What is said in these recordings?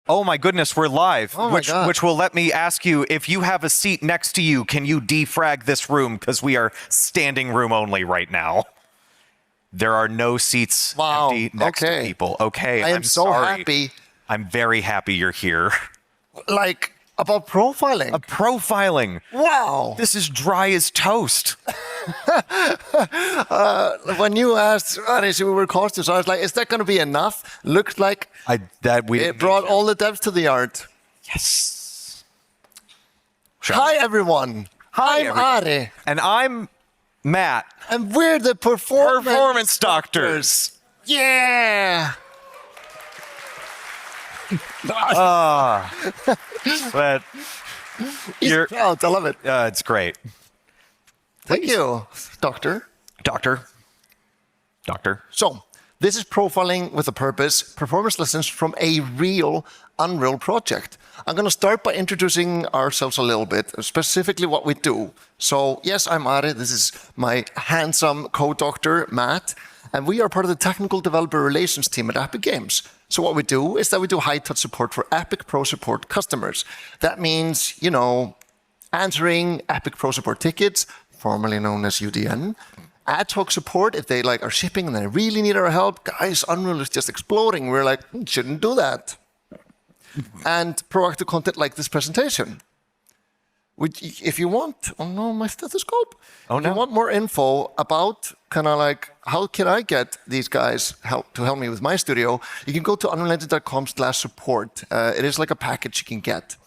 Oh my goodness, we're live. Oh my God. Which will let me ask you, if you have a seat next to you, can you defrag this room? Because we are standing room only right now. There are no seats empty next to people. Okay, I am so sorry. happy. I'm very happy you're here. Like, about profiling. Profiling. Wow. This is dry as toast. When you asked, we were costumes, I was like, is that going to be enough? Looks like it brought all the depth to the art. Yes. Hi, everyone. I'm Ari. And I'm Matt. And we're the Performance Doctors. Yeah. But He's proud. I love it. it's great. Thank you, Doctor. Doctor. So, this is Profiling with a Purpose, performance lessons from a real Unreal project. I'm going to start by introducing ourselves a little bit, specifically what we do. So, yes, I'm Ari. This is my handsome co-doctor, Matt. And we are part of the technical developer relations team at Epic Games. So what we do is that we do high-touch support for Epic Pro Support customers. That means, answering Epic Pro Support tickets, formerly known as UDN, ad hoc support if they are shipping and they really need our help. Guys, Unreal is just exploding. We're like, shouldn't do that. And proactive content like this presentation. If you want, oh no, my stethoscope. Oh no. If you want more info about how can I get these guys to help me with my studio, you can go to unrelented.com/support. It is like a package you can get.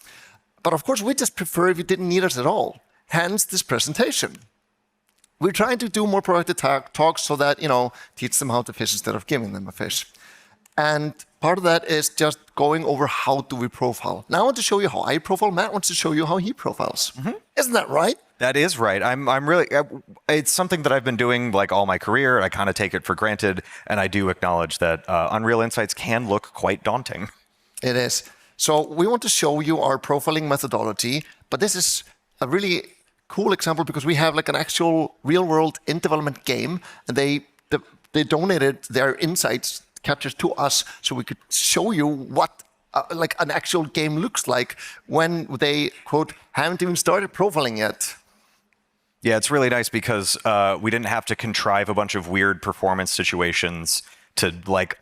But of course, we just prefer if you didn't need us at all. Hence this presentation. We're trying to do more proactive talks so that, teach them how to fish instead of giving them a fish. And part of that is just going over how do we profile. Now I want to show you how I profile. Matt wants to show you how he profiles. Mm-hmm. Isn't that right? That is right. I'm really, it's something that I've been doing all my career. I kind of take it for granted. And I do acknowledge that Unreal Insights can look quite daunting. It is. So we want to show you our profiling methodology, but this is a really cool example because we have an actual real world in development game, and they donated their insights captures to us so we could show you what an actual game looks like when they, quote, haven't even started profiling yet. Yeah, it's really nice because we didn't have to contrive a bunch of weird performance situations to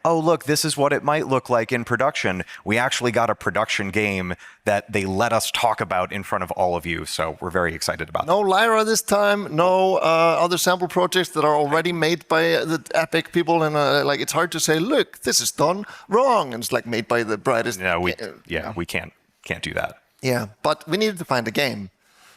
oh, look, this is what it might look like in production. We actually got a production game that they let us talk about in front of all of you. So we're very excited about that. No Lyra this time, no other sample projects that are already made by the Epic people. And it's hard to say, look, this is done wrong. And it's made by the brightest. No, we can't do that. Yeah, but we needed to find a game.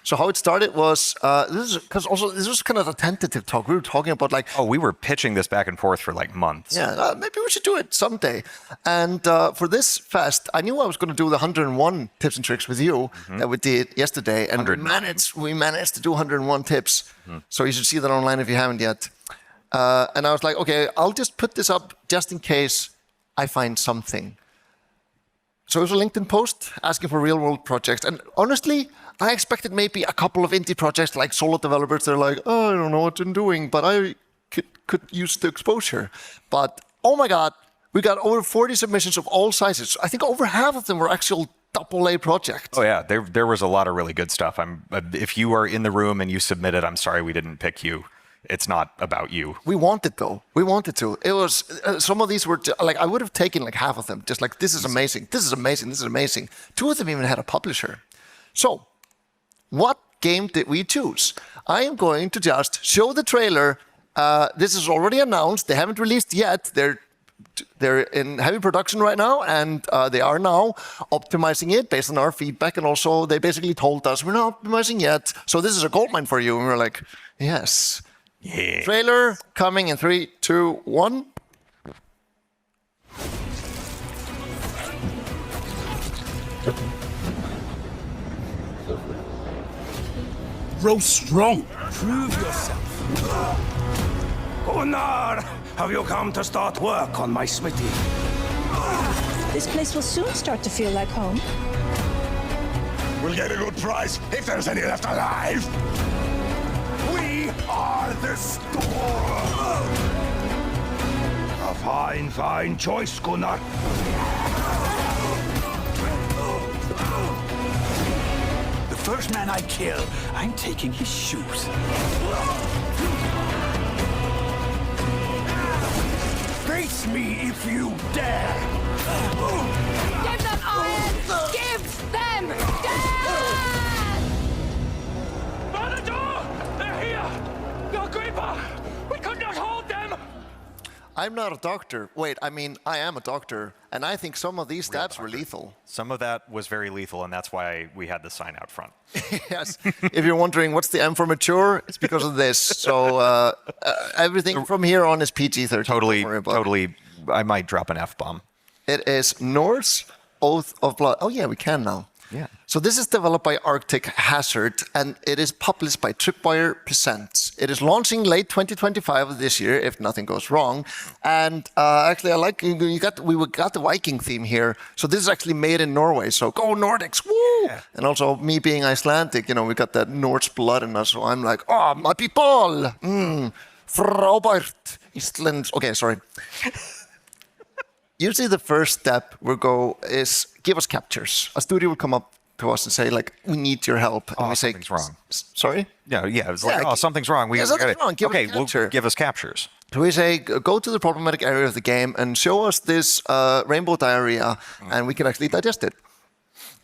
So how it started was, this was kind of a tentative talk. We were talking about we were pitching this back and forth for months. Yeah, maybe we should do it someday. And for this fest, I knew I was going to do the 101 tips and tricks with you that we did yesterday. And we managed to do 101 tips. Mm-hmm. So you should see that online if you haven't yet. And I was like, okay, I'll just put this up just in case I find something. So it was a LinkedIn post asking for real world projects. And honestly, I expected maybe a couple of indie projects like solo developers. They're like, oh, I don't know what I'm doing, but I could use the exposure. But oh my God, we got over 40 submissions of all sizes. I think over half of them were actual AA projects. Oh yeah, there was a lot of really good stuff. If you are in the room and you submitted, I'm sorry we didn't pick you. It's not about you. We wanted though. We wanted to. It was some of these were I would have taken half of them. Just this is amazing. This is amazing. This is amazing. 2 of them even had a publisher. So, what game did we choose? I am going to just show the trailer. This is already announced. They haven't released yet. They're in heavy production right now, and they are now optimizing it based on our feedback. And also, they basically told us we're not optimizing yet. So this is a goldmine for you. And we're like, yes. Yeah. Trailer coming in 3, 2, 1. Grow strong. Prove yourself. Gunnar, have you come to start work on my smithy? This place will soon start to feel like home. We'll get a good price if there's any left alive. We are the store. A fine choice, Gunnar. first man I kill, I'm taking his shoes. Face me if you dare! Give them iron! Give them death! By the door! They're here! No, Agrippa! We could not hold them! I'm not a doctor. Wait, I mean, I am a doctor, and I think some of these stabs were lethal. Some of that was very lethal, and that's why we had the sign out front. Yes. If you're wondering what's the M for mature, it's because of this. So everything from here on is PG-13. Totally. I might drop an F-bomb. It is Norse Oath of Blood. Oh yeah, we can now. Yeah. So this is developed by Arctic Hazard, and it is published by Tripwire Presents. It is launching late 2025 of this year, if nothing goes wrong. And actually, I like we got the Viking theme here. So this is actually made in Norway. So go Nordics, woo! Yeah. And also me being Icelandic, we got that Norse blood in us. So I'm like, oh, my people, frábært Iceland. Okay, sorry. Usually the first step we'll go is give us captures. A studio will come up to us and say, like, we need your help. And we say, something's wrong. Sorry? Yeah, it's like, something's wrong. Something's wrong. Give us captures. So we say, go to the problematic area of the game and show us this rainbow diarrhea, and we can actually digest it.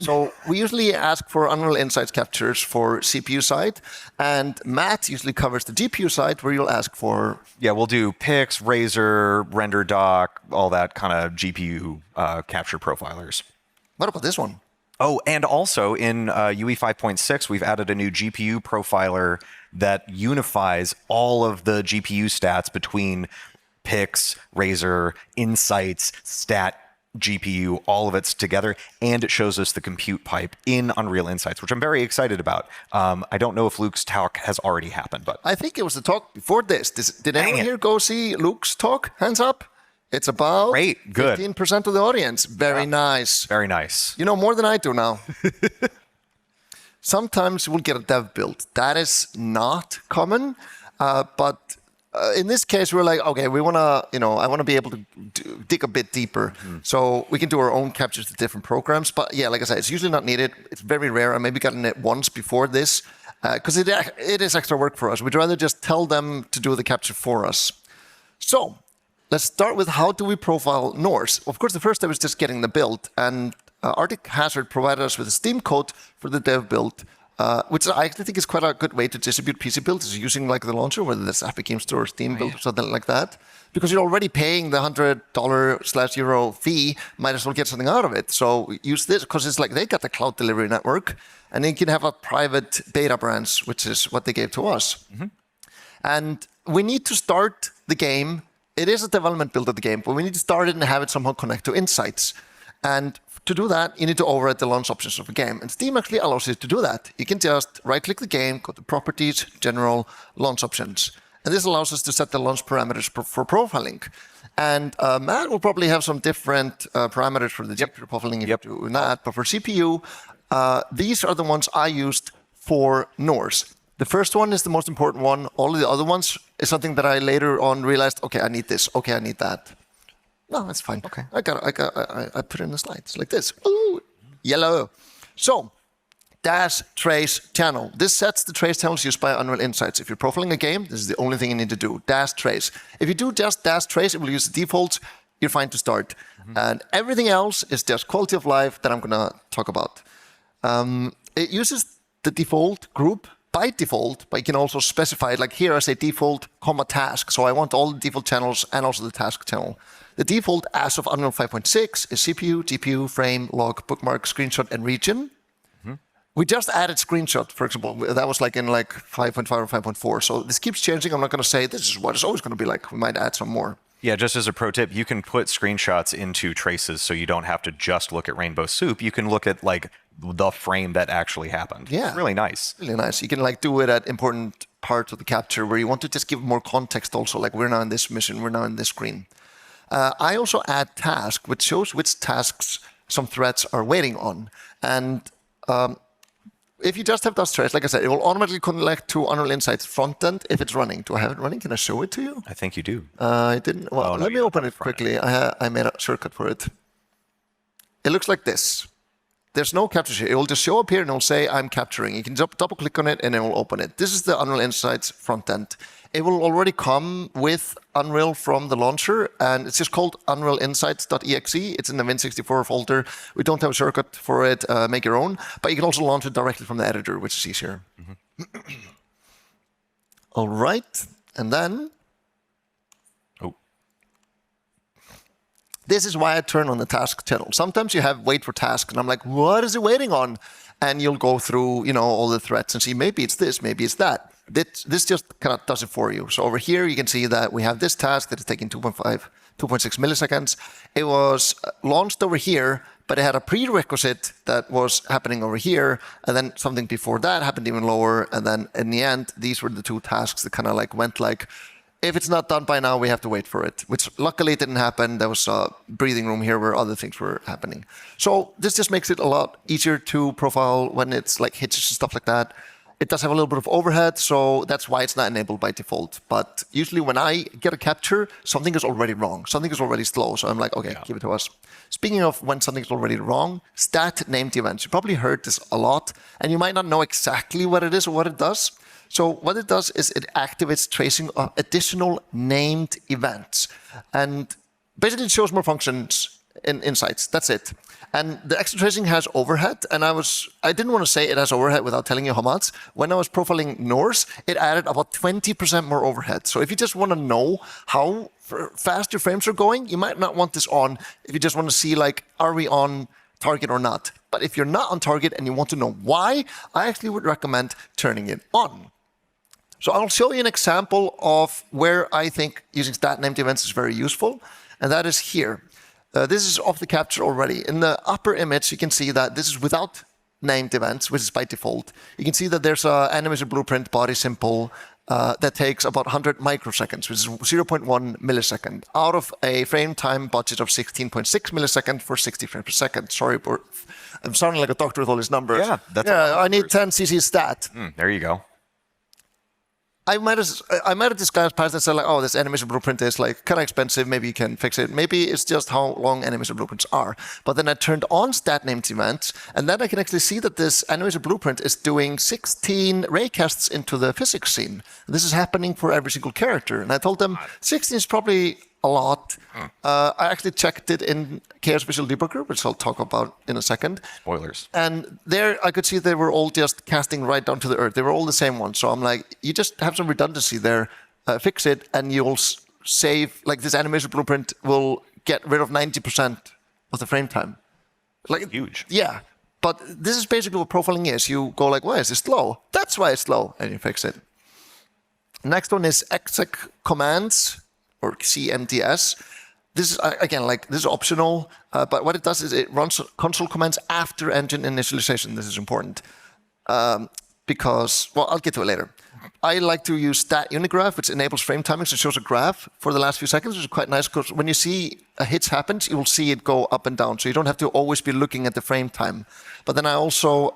So we usually ask for Unreal Insights captures for CPU side, and Matt usually covers the GPU side, where you'll ask for... Yeah, we'll do pics, Razor, render doc, all that kind of GPU capture profilers. What about this one? Oh, and also in UE 5.6, we've added a new GPU profiler that unifies all of the GPU stats between pics, Razor, Insights, Stat, GPU, all of it's together, and it shows us the compute pipe in Unreal Insights, which I'm very excited about. I don't know if Luke's talk has already happened, but I think it was the talk before this. Did anyone here go see Luke's talk? Hands up. It's about great, good. 15% of the audience. Very nice. Very nice. You know more than I do now. Sometimes we'll get a dev build. That is not common, but in this case, we're like, okay, we want to, I want to be able to dig a bit deeper. So we can do our own captures to different programs. But yeah, like I said, it's usually not needed. It's very rare. I maybe gotten it once before this because it is extra work for us. We'd rather just tell them to do the capture for us. So let's start with how do we profile Norse? Of course, the first step is just getting the build. And Arctic Hazard provided us with a Steam code for the dev build, which I actually think is quite a good way to distribute PC builds, is using like the launcher, whether that's Epic Game Store or Steam build or something like that. Because you're already paying the $100/euro fee, might as well get something out of it. So use this, because it's like they got the cloud delivery network, and they can have a private beta branch, which is what they gave to us. And we need to start the game. It is a development build of the game, but we need to start it and have it somehow connect to Insights. And to do that, you need to override the launch options of the game. And Steam actually allows you to do that. You can just right-click the game, go to Properties, General, Launch Options. And this allows us to set the launch parameters for profiling. And Matt will probably have some different parameters for the GPU profiling if you do that. But for CPU, these are the ones I used for Norse. The first one is the most important one. All of the other ones is something that I later on realized, okay, I need this. Okay, I need that. No, that's fine. Okay, I put it in the slides like this. Ooh, yellow. So, dash trace channel. This sets the trace channels used by Unreal Insights. If you're profiling a game, this is the only thing you need to do. Dash trace. If you do just dash trace, it will use the defaults. You're fine to start. And everything else is just quality of life that I'm going to talk about. It uses the default group by default, but you can also specify it. Like here, I say default, task. So I want all the default channels and also the task channel. The default as of Unreal 5.6 is CPU, GPU, frame, log, bookmark, screenshot, and region. We just added screenshot, for example. That was like in like 5.5 or 5.4. So this keeps changing. I'm not going to say this is what it's always going to be like. We might add some more. Yeah, just as a pro tip, you can put screenshots into traces so you don't have to just look at Rainbow Soup. You can look at like the frame that actually happened. Yeah. It's really nice. Really nice. You can like do it at important parts of the capture where you want to just give more context also. Like we're now in this mission, we're now in this screen. I also add task, which shows which tasks some threads are waiting on. And if you just have those threads, like I said, it will automatically connect to Unreal Insights frontend if it's running. Do I have it running? Can I show it to you? I think you do. I didn't. Well, let me open it quickly. I made a shortcut for it. It looks like this. there's no capture here. It will just show up here and it will say, I'm capturing. You can double click on it and it will open it. This is the Unreal Insights front end. It will already come with Unreal from the launcher, and it's just called unrealinsights.exe. It's in the Win64 folder. We don't have a shortcut for it. Make your own. But you can also launch it directly from the editor, which is easier. All right. And then... This is why I turn on the task channel. Sometimes you have wait for task, and I'm like, what is it waiting on? And you'll go through, all the threads and see, maybe it's this, maybe it's that. This just kind of does it for you. So over here, you can see that we have this task that is taking 2.6 milliseconds. It was launched over here, but it had a prerequisite that was happening over here, and then something before that happened even lower. And then in the end, these were the two tasks that kind of went if it's not done by now, we have to wait for it, which luckily didn't happen. There was a breathing room here where other things were happening. So this just makes it a lot easier to profile when it's hitches and stuff like that. It does have a little bit of overhead, so that's why it's not enabled by default. But usually when I get a capture, something is already wrong. Something is already slow. So I'm like, okay, give it to us. Speaking of when something's already wrong, stat named events. You probably heard this a lot, and you might not know exactly what it is or what it does. So what it does is it activates tracing of additional named events. And basically it shows more functions in Insights. That's it. And the extra tracing has overhead. And I didn't want to say it has overhead without telling you how much. When I was profiling Norse, it added about 20% more overhead. So if you just want to know how fast your frames are going, you might not want this on. If you just want to see are we on target or not? But if you're not on target and you want to know why, I actually would recommend turning it on. So I'll show you an example of where I think using stat named events is very useful, and that is here. This is off the capture already. In the upper image, you can see that this is without named events, which is by default. You can see that there's an animation blueprint body simple that takes about 100 microseconds, which is 0.1 millisecond, out of a frame time budget of 16.6 milliseconds for 60 frames per second. Sorry, I'm sounding like a doctor with all these numbers. Yeah, I need 10 cc stat. There you go. I might have discussed past and said oh, this animation blueprint is kind of expensive. Maybe you can fix it. Maybe it's just how long animation blueprints are. But then I turned on stat named events, and then I can actually see that this animation blueprint is doing 16 raycasts into the physics scene. This is happening for every single character. And I told them 16 is probably a lot. I actually checked it in Chaos Visual Debugger, which I'll talk about in a second. Spoilers. And there I could see they were all just casting right down to the earth. They were all the same one. So I'm like, you just have some redundancy there, fix it, and you'll save, this animation blueprint will get rid of 90% of the frame time. Huge. Yeah. But this is basically what profiling is. You go why is this slow? That's why it's slow, and you fix it. Next one is exec commands, or CMDS. This is, again, this is optional, but what it does is it runs console commands after engine initialization. This is important because, I'll get to it later. I like to use stat unigraph, which enables frame timings. It shows a graph for the last few seconds, which is quite nice because when you see a hit happens, you will see it go up and down. So you don't have to always be looking at the frame time. But then I also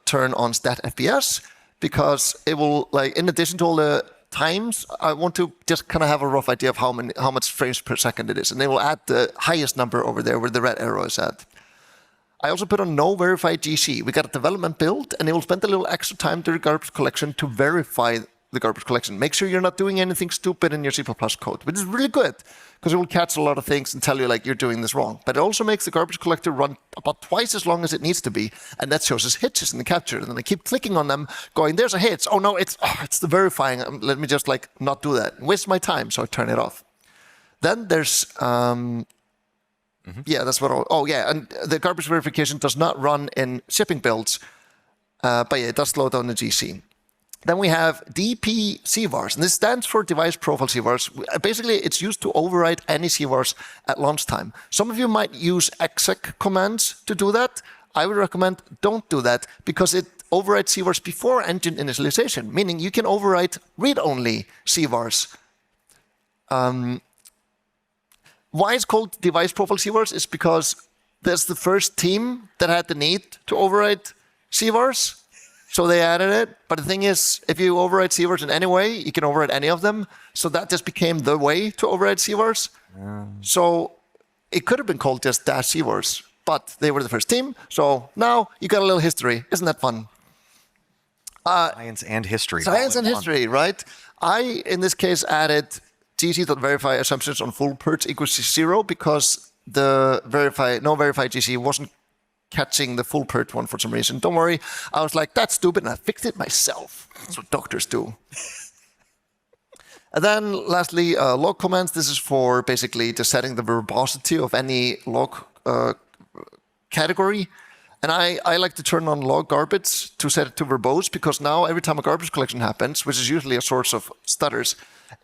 turn on stat FPS because it will, in addition to all the times, I want to just kind of have a rough idea of how much frames per second it is. And they will add the highest number over there where the red arrow is at. I also put on no verified GC. We got a development build, and it will spend a little extra time during garbage collection to verify the garbage collection. Make sure you're not doing anything stupid in your C++ code, which is really good because it will catch a lot of things and tell you you're doing this wrong. But it also makes the garbage collector run about twice as long as it needs to be, and that shows us hitches in the capture. And then I keep clicking on them, going, "There's a hitch. Oh no, it's the verifying. Let me just not do that. Waste my time." So I turn it off. Then there's yeah, that's what. And the garbage verification does not run in shipping builds, but yeah, it does slow down the GC. Then we have DP CVARs, and this stands for Device Profile CVARs. Basically, it's used to override any CVARs at launch time. Some of you might use exec commands to do that. I would recommend don't do that because it overrides CVARs before engine initialization, meaning you can override read-only CVARs. Why it's called Device Profile CVARs is because that's the first team that had the need to override CVARs. So they added it. But the thing is, if you override CVARs in any way, you can override any of them. So that just became the way to override CVARs. So it could have been called just dash CVARs, but they were the first team. So now you got a little history. Isn't that fun? Science and history. Science and history, right? I, in this case, added gc.verify assumptions on full perch equals 0 because the no verify gc wasn't catching the full perch one for some reason. Don't worry. I was like, that's stupid, and I fixed it myself. That's what doctors do. And then lastly, log commands. This is for basically just setting the verbosity of any log category. And I like to turn on log garbage to set it to verbose, because now every time a garbage collection happens, which is usually a source of stutters,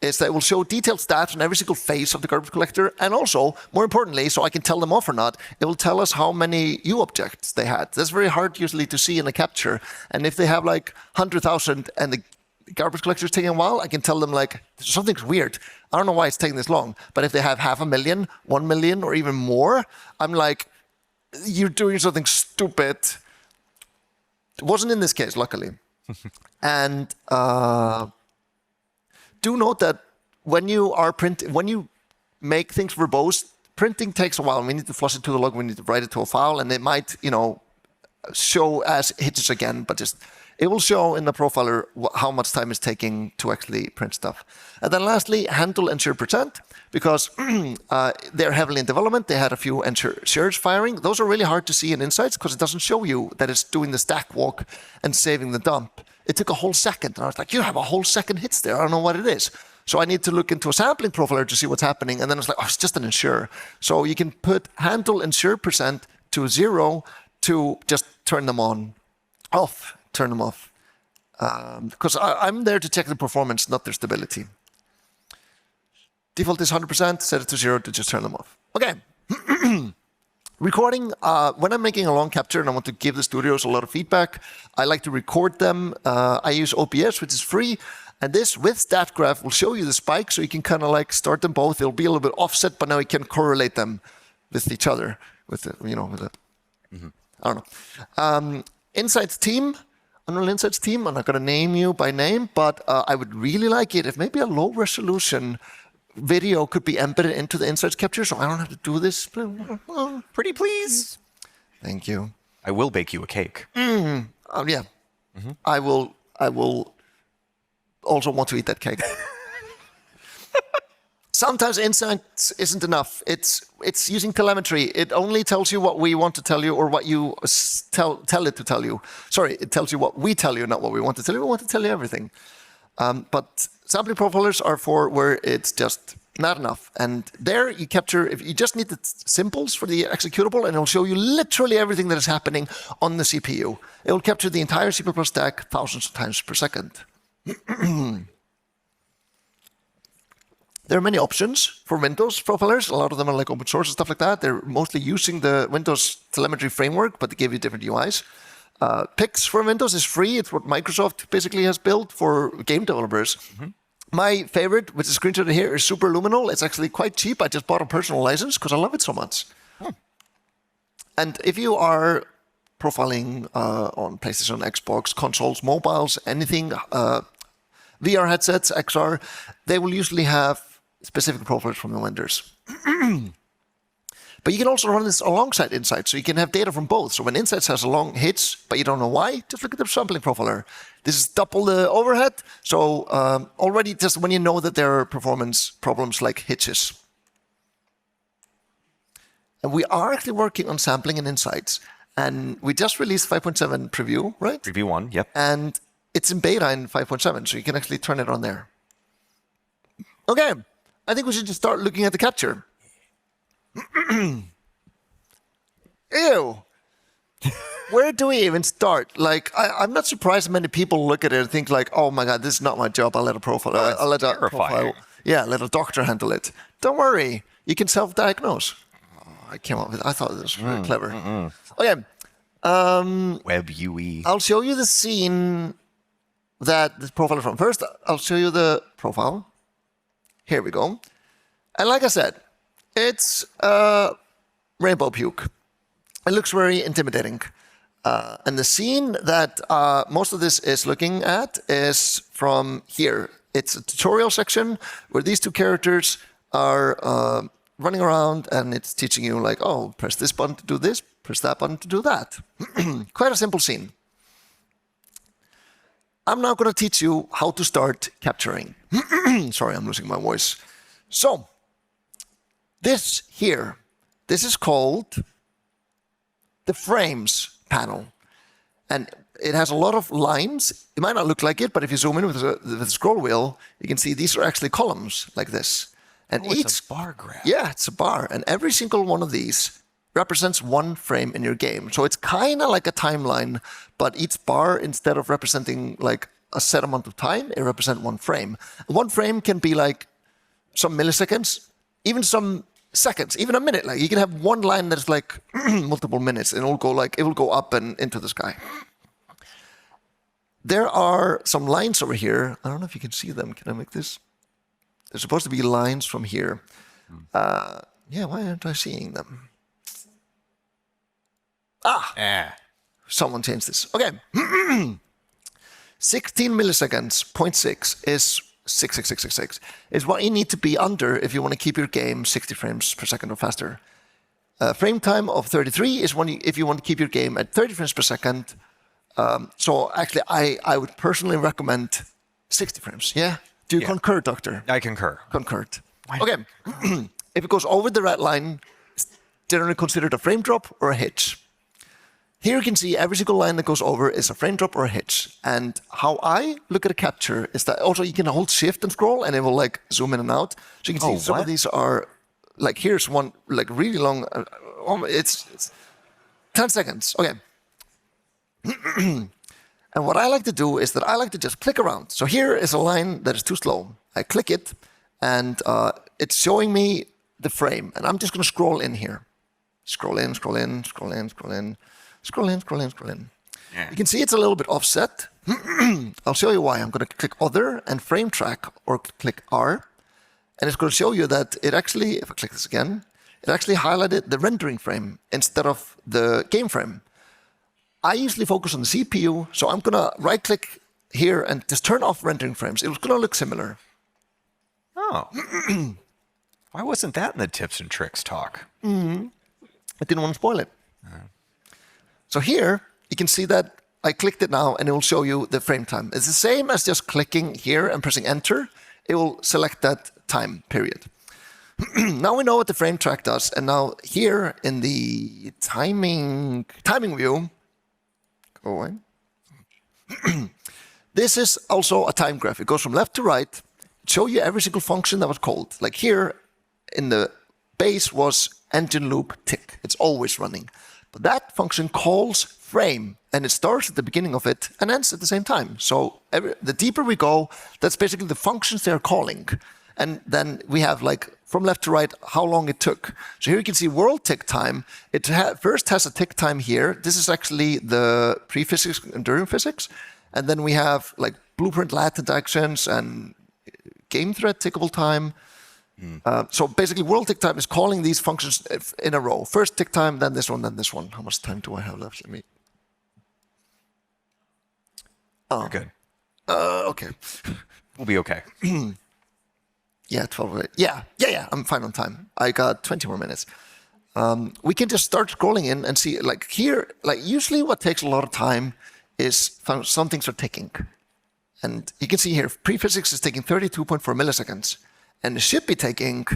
is that it will show detailed stats on every single phase of the garbage collector. And also, more importantly, so I can tell them off or not, it will tell us how many U objects they had. That's very hard usually to see in a capture. And if they have like 100,000 and the garbage collector is taking a while, I can tell them like, something's weird. I don't know why it's taking this long. But if they have 500,000, 1 million, or even more, I'm like, you're doing something stupid. It wasn't in this case, luckily. And do note that when you make things verbose, printing takes a while. We need to flush it to the log, we need to write it to a file, and it might, show as hitches again, but just it will show in the profiler how much time it's taking to actually print stuff. And then lastly, handle ensure percent, because they're heavily in development. They had a few ensures firing. Those are really hard to see in Insights because it doesn't show you that it's doing the stack walk and saving the dump. It took a whole second. And I was like, you have a whole second hits there. I don't know what it is. So I need to look into a sampling profiler to see what's happening. And then I was like, oh, it's just an ensure. So you can put handle ensure percent to 0 to just turn them off. Turn them off. Because I'm there to check the performance, not their stability. Default is 100%, set it to 0 to just turn them off. Okay. Recording, when I'm making a long capture and I want to give the studios a lot of feedback, I like to record them. I use OBS, which is free. And this with stat graph will show you the spike, so you can kind of like start them both. It'll be a little bit offset, but now you can correlate them with each other. I don't know. Insights team. Unreal Insights team, I'm not going to name you by name, but I would really like it if maybe a low resolution video could be embedded into the Insights capture, so I don't have to do this. Pretty please. Thank you. I will bake you a cake. Yeah. Mm-hmm. I will also want to eat that cake. Sometimes Insights isn't enough. It's using telemetry. It only tells you what we want to tell you, or what you tell it to tell you. Sorry, it tells you what we tell you, not what we want to tell you. We want to tell you everything. But sampling profilers are for where it's just not enough. And there you capture, if you just need the symbols for the executable, and it'll show you literally everything that is happening on the CPU. It will capture the entire C++ stack thousands of times per second. There are many options for Windows profilers. A lot of them are like open source and stuff like that. They're mostly using the Windows telemetry framework, but they give you different UIs. Pix for Windows is free. It's what Microsoft basically has built for game developers. Mm-hmm. My favorite, which is screenshotted here, is Superluminal. It's actually quite cheap. I just bought a personal license because I love it so much. And if you are profiling on PlayStation, Xbox, consoles, mobiles, anything, VR headsets, XR, they will usually have specific profilers from the vendors. But you can also run this alongside Insights, so you can have data from both. So when Insights has a long hits, but you don't know why, just look at the sampling profiler. This is double the overhead, so already just when you know that there are performance problems like hitches. And we are actually working on sampling in Insights. And we just released 5.7 preview, right? Preview 1, yep. And it's in beta in 5.7, so you can actually turn it on there. Okay, I think we should just start looking at the capture. Ew. Where do we even start? Like, I'm not surprised many people look at it and think like, oh my God, this is not my job. I'll let a profile, let a doctor handle it. Don't worry, you can self-diagnose. I came up with, I thought this was very clever. Okay. Web UE. I'll show you the scene that this profile is from. First, I'll show you the profile. Here we go. And like I said, it's rainbow puke. It looks very intimidating. And the scene that most of this is looking at is from here. It's a tutorial section where these two characters are running around, and it's teaching you like, oh, press this button to do this, press that button to do that. Quite a simple scene. I'm now going to teach you how to start capturing. Sorry, I'm losing my voice. So, this here, this is called the frames panel. And it has a lot of lines. It might not look like it, but if you zoom in with the scroll wheel, you can see these are actually columns like this. And it's a bar graph. Yeah, it's a bar. And every single one of these represents one frame in your game. So it's kind of like a timeline, but each bar, instead of representing like a set amount of time, it represents one frame. One frame can be like some milliseconds, even some seconds, even a minute. Like you can have one line that's like multiple minutes, and it will go up and into the sky. There are some lines over here. I don't know if you can see them. Can I make this? There's supposed to be lines from here. Yeah, why aren't I seeing them? Someone changed this. Okay. 16 milliseconds, 0.6 is 66666 is what you need to be under if you want to keep your game 60 frames per second or faster. Frame time of 33 is if you want to keep your game at 30 frames per second. So actually, I would personally recommend 60 frames. Yeah? Do you concur, Doctor? I concur. Concurred. Okay. If it goes over the red line, it's generally considered a frame drop or a hitch. Here you can see every single line that goes over is a frame drop or a hitch. And how I look at a capture is that also you can hold shift and scroll and it will like zoom in and out. So you can see some of these are like, here's one like really long, it's 10 seconds. Okay. And what I like to do is that I like to just click around. So here is a line that is too slow. I click it and it's showing me the frame. And I'm just going to scroll in here. Scroll in, scroll in, scroll in, scroll in. Scroll in, scroll in, scroll in. Yeah. You can see it's a little bit offset. I'll show you why. I'm going to click Other and Frame Track, or click R. And it's going to show you that it actually, if I click this again, it actually highlighted the rendering frame instead of the game frame. I usually focus on the CPU, so I'm going to right-click here and just turn off rendering frames. It's going to look similar. Oh. Why wasn't that in the tips and tricks talk? I didn't want to spoil it. So here, you can see that I clicked it now, and it will show you the frame time. It's the same as just clicking here and pressing Enter. It will select that time period. Now we know what the frame track does, and now here in the timing view, go away. This is also a time graph. It goes from left to right, show you every single function that was called. Like here in the base was engine loop tick. It's always running. But that function calls frame, and it starts at the beginning of it and ends at the same time. So the deeper we go, that's basically the functions they're calling. And then we have like from left to right how long it took. So here you can see world tick time. It first has a tick time here. This is actually the pre-physics and during physics. And then we have like blueprint latent actions and game thread tickable time. So basically, world tick time is calling these functions in a row. First tick time, then this one, then this one. How much time do I have left? Let me. Oh, good. Okay. We'll be okay. Yeah, 12. Yeah. I'm fine on time. I got 20 more minutes. We can just start scrolling in and see, like here, like usually what takes a lot of time is some things are ticking. And you can see here, pre-physics is taking 32.4 milliseconds. And it should be taking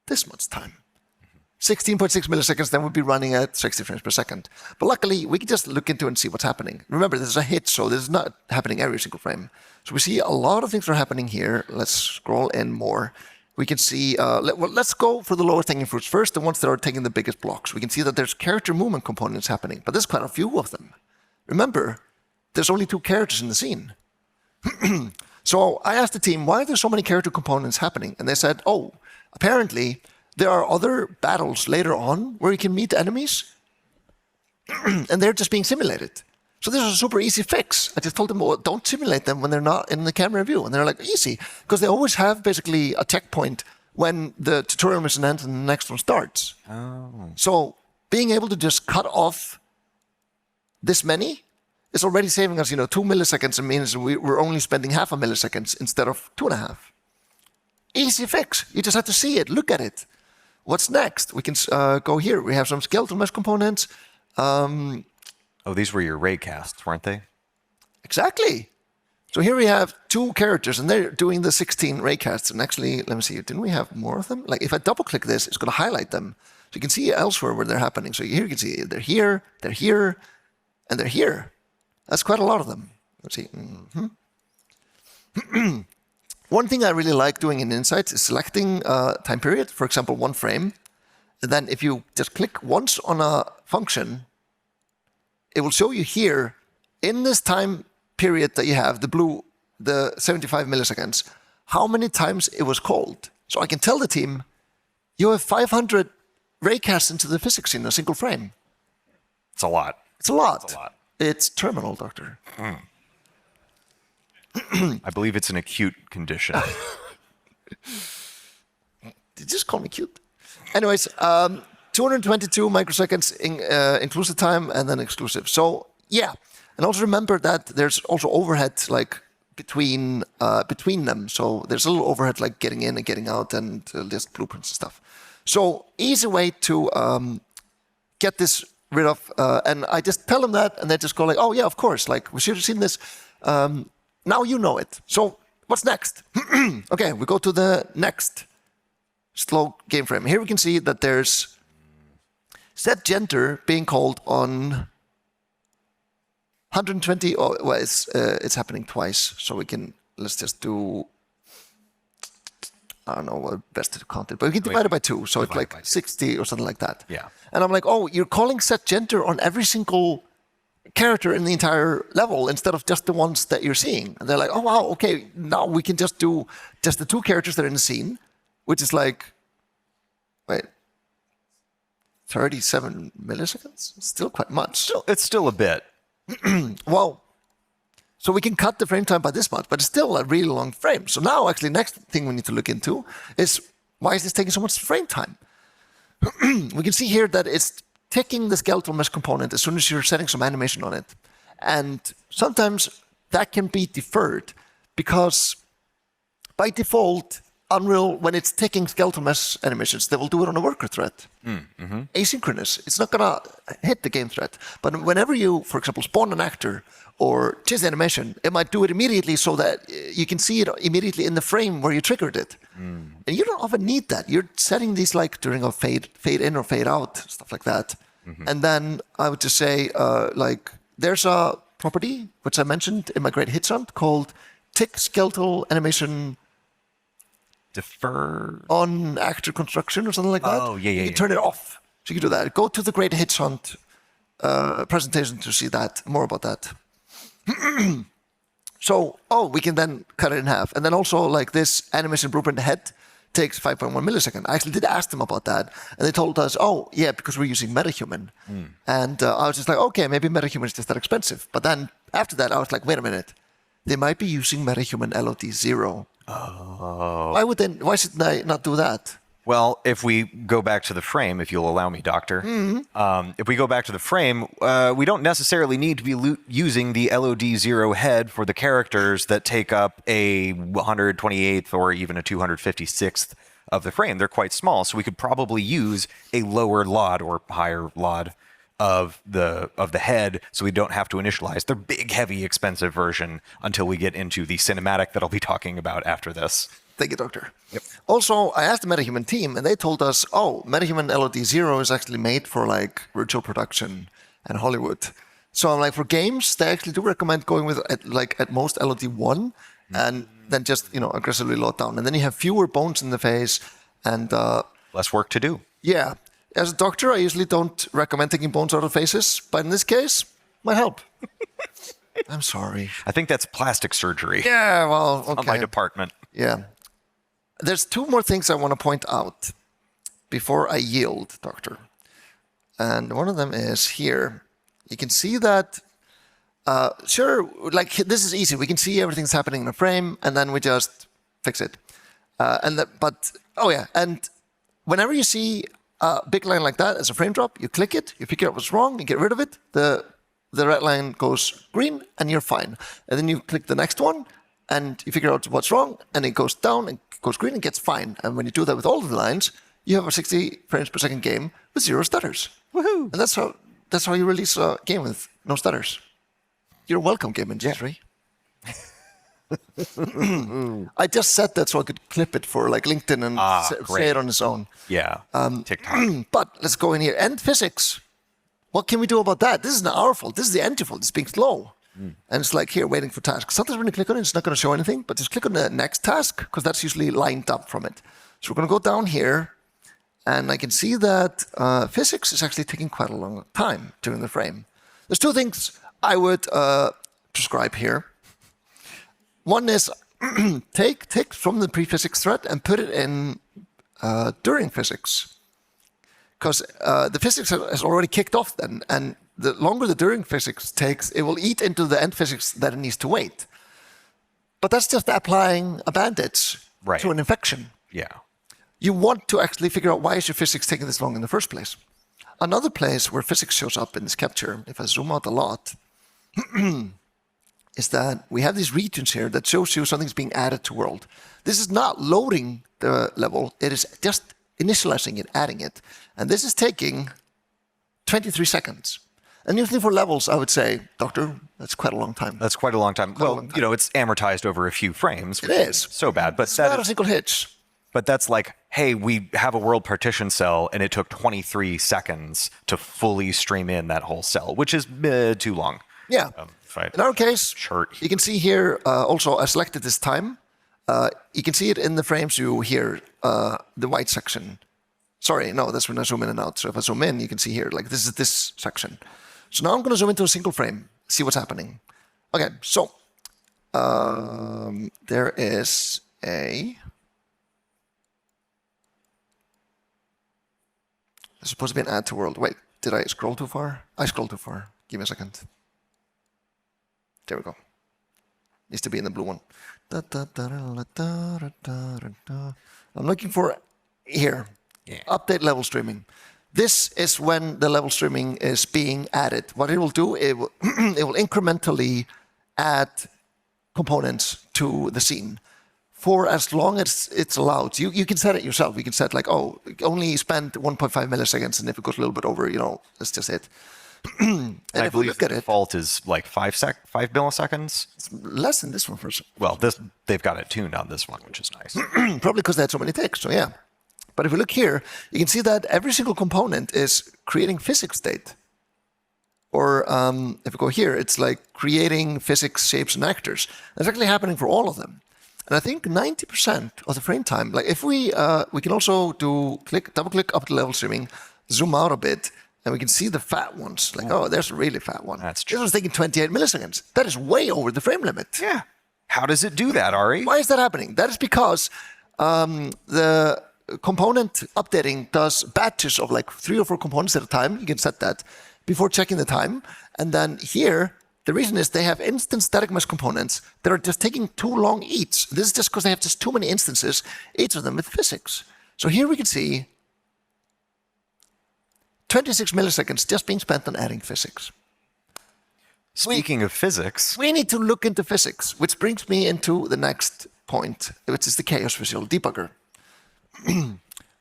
this much time. 16.6 milliseconds, then we'd be running at 60 frames per second. But luckily, we can just look into it and see what's happening. Remember, this is a hit, so this is not happening every single frame. So we see a lot of things are happening here. Let's scroll in more. We can see, let's go for the lowest hanging fruits first, the ones that are taking the biggest blocks. We can see that there's character movement components happening, but there's quite a few of them. Remember, there's only 2 characters in the scene. So I asked the team, why are there so many character components happening? And they said, oh, apparently there are other battles later on where you can meet enemies and they're just being simulated. So this is a super easy fix. I just told them, well, don't simulate them when they're not in the camera view. And they're like, easy, because they always have basically a checkpoint when the tutorial mission ends and the next one starts. Oh. So being able to just cut off this many is already saving us, 2 milliseconds. It means we're only spending half a millisecond instead of 2.5. Easy fix. You just have to see it, look at it. what's next? We can go here. We have some skeletal mesh components. Oh, these were your ray casts, weren't they? Exactly. So here we have 2 characters, and they're doing the 16 raycasts. And actually, let me see, didn't we have more of them? Like, if I double-click this, it's going to highlight them. So you can see elsewhere where they're happening. So here you can see they're here, and they're here. That's quite a lot of them. Let's see. One thing I really like doing in Insights is selecting time period, for example, 1 frame. And then if you just click once on a function, it will show you here, in this time period that you have, the blue, the 75 milliseconds, how many times it was called. So I can tell the team, you have 500 raycasts into the physics in a single frame. It's a lot. It's a lot. It's a lot. It's terminal, Doctor. I believe it's an acute condition. Did you just call me cute? Anyways, 222 microseconds inclusive time and then exclusive. So yeah, and also remember that there's also overhead like between them. So there's a little overhead like getting in and getting out and just blueprints and stuff. So easy way to get this rid of. And I just tell them that, and they just go like, "Oh yeah, of course. Like we should have seen this." Now you know it. So what's next? Okay, we go to the next slow game frame. Here we can see that there's set gender being called on 120. Oh, well, it's happening twice. So we can, let's just do, I don't know what best to count it, but we can divide it by 2. So it's like 60 or something like that. Yeah. And I'm like, oh, you're calling set gender on every single character in the entire level instead of just the ones that you're seeing. And they're like, oh wow, okay, now we can just do just the 2 characters that are in the scene, which is like, wait, 37 milliseconds? Still quite much. It's still a bit. Well, so we can cut the frame time by this much, but it's still a really long frame. So now actually next thing we need to look into is, why is this taking so much frame time? We can see here that it's taking the skeletal mesh component as soon as you're setting some animation on it. And sometimes that can be deferred because by default, Unreal, when it's taking skeletal mesh animations, they will do it on a worker thread. Asynchronous. It's not going to hit the game thread. But whenever you, for example, spawn an actor or change the animation, it might do it immediately so that you can see it immediately in the frame where you triggered it. And you don't often need that. You're setting these like during a fade in or fade out, stuff like that. And then I would just say, like, there's a property, which I mentioned in my great hits hunt, called tick skeletal animation Defer on actor construction or something like that. Oh, yeah. You can turn it off. So you can do that. Go to the great hits hunt presentation to see that, more about that. So, we can then cut it in half. And then also, like, this animation blueprint head takes 5.1 milliseconds. I actually did ask them about that. And they told us, oh, yeah, because we're using MetaHuman. And I was just like, okay, maybe MetaHuman is just that expensive. But then after that, I was like, wait a minute. They might be using MetaHuman LOD 0. Oh. Why should they not do that? Well, if we go back to the frame, if you'll allow me, Doctor, if we go back to the frame, we don't necessarily need to be using the LOD 0 head for the characters that take up a 128th or even a 256th of the frame. They're quite small, so we could probably use a lower LOD or higher LOD of the head, so we don't have to initialize their big, heavy, expensive version until we get into the cinematic that I'll be talking about after this. Thank you, Doctor. Yep. Also, I asked the MetaHuman team, and they told us, MetaHuman LOD 0 is actually made for like virtual production and Hollywood. So I'm like, for games, they actually do recommend going with at most LOD 1, and then just aggressively load down, and then you have fewer bones in the face and less work to do. Yeah. As a doctor, I usually don't recommend taking bones out of faces, but in this case, might help. I'm sorry. I think that's plastic surgery. Yeah, well, okay. Not my department. Yeah. There's 2 more things I want to point out before I yield, Doctor. And one of them is here. You can see that, this is easy. We can see everything's happening in a frame, and then we just fix it. And whenever you see a big line like that as a frame drop, you click it, you figure out what's wrong, you get rid of it, the red line goes green, and you're fine. And then you click the next one, and you figure out what's wrong, and it goes down and goes green and gets fine. And when you do that with all of the lines, you have a 60 frames per second game with 0 stutters. Woohoo! And that's how you release a game with no stutters. You're welcome, game industry. I just said that so I could clip it for like LinkedIn and say it on its own. Yeah. TikTok. But let's go in here. End physics. What can we do about that? This is not our fault. This is the end fault. It's being slow. And it's like here, waiting for tasks. Sometimes when you click on it, it's not going to show anything, but just click on the next task because that's usually lined up from it. So we're going to go down here, and I can see that physics is actually taking quite a long time during the frame. There's 2 things I would prescribe here. One is take from the pre-physics thread and put it in during physics. Because the physics has already kicked off then, and the longer the during physics takes, it will eat into the end physics that it needs to wait. But that's just applying a bandage to an infection. Yeah. You want to actually figure out why is your physics taking this long in the first place. Another place where physics shows up in this capture, if I zoom out a lot, is that we have these regions here that shows you something's being added to world. This is not loading the level, it is just initializing it, adding it. And this is taking 23 seconds. And usually for levels, I would say, Doctor, that's quite a long time. That's quite a long time. You know, it's amortized over a few frames. It is. So bad. But it's not a single hitch. But that's like, hey, we have a world partition cell, and it took 23 seconds to fully stream in that whole cell, which is too long. Yeah. In our case, you can see here also I selected this time. You can see it in the frames you hear the white section. Sorry, no, that's when I zoom in and out. So if I zoom in, you can see here, like this is this section. So now I'm going to zoom into a single frame, see what's happening. Okay, so there is a... There's supposed to be an add to world. Wait, did I scroll too far? I scrolled too far. Give me a second. There we go. Needs to be in the blue one. I'm looking for here. Yeah. Update level streaming. This is when the level streaming is being added. What it will do, it will incrementally add components to the scene for as long as it's allowed. You can set it yourself. You can set like, oh, only spend 1.5 milliseconds, and if it goes a little bit over, you know, that's just it. And I believe the default is like 5 milliseconds. It's less than this one for some. Well, they've got it tuned on this one, which is nice. Probably because they had so many ticks, so yeah. But if we look here, you can see that every single component is creating physics state. Or if we go here, it's like creating physics, shapes, and actors. That's actually happening for all of them. And I think 90% of the frame time, like if we can also do double click up to level streaming, zoom out a bit, and we can see the fat ones. Like, oh, there's a really fat one. That's true. This one's taking 28 milliseconds. That is way over the frame limit. Yeah. How does it do that, Ari? Why is that happening? That is because the component updating does batches of like 3 or 4 components at a time. You can set that before checking the time. And then here, the reason is they have instant static mesh components that are just taking too long each. This is just because they have just too many instances, each of them with physics. So here we can see 26 milliseconds just being spent on adding physics. Speaking of physics, we need to look into physics, which brings me into the next point, which is the chaos visual debugger.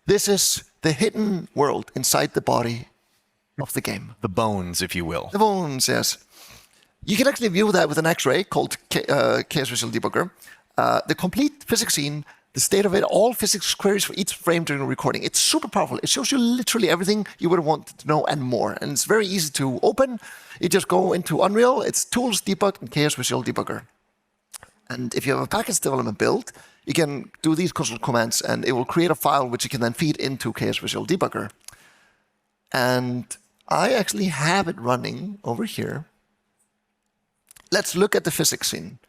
This is the hidden world inside the body of the game. The bones, if you will. The bones, yes. You can actually view that with an X-ray called chaos visual debugger. The complete physics scene, the state of it, all physics queries for each frame during a recording. It's super powerful. It shows you literally everything you would have wanted to know and more. And it's very easy to open. You just go into Unreal, it's Tools, Debug, and Chaos Visual Debugger. And if you have a package development build, you can do these console commands, and it will create a file which you can then feed into Chaos Visual Debugger. And I actually have it running over here. Let's look at the physics scene.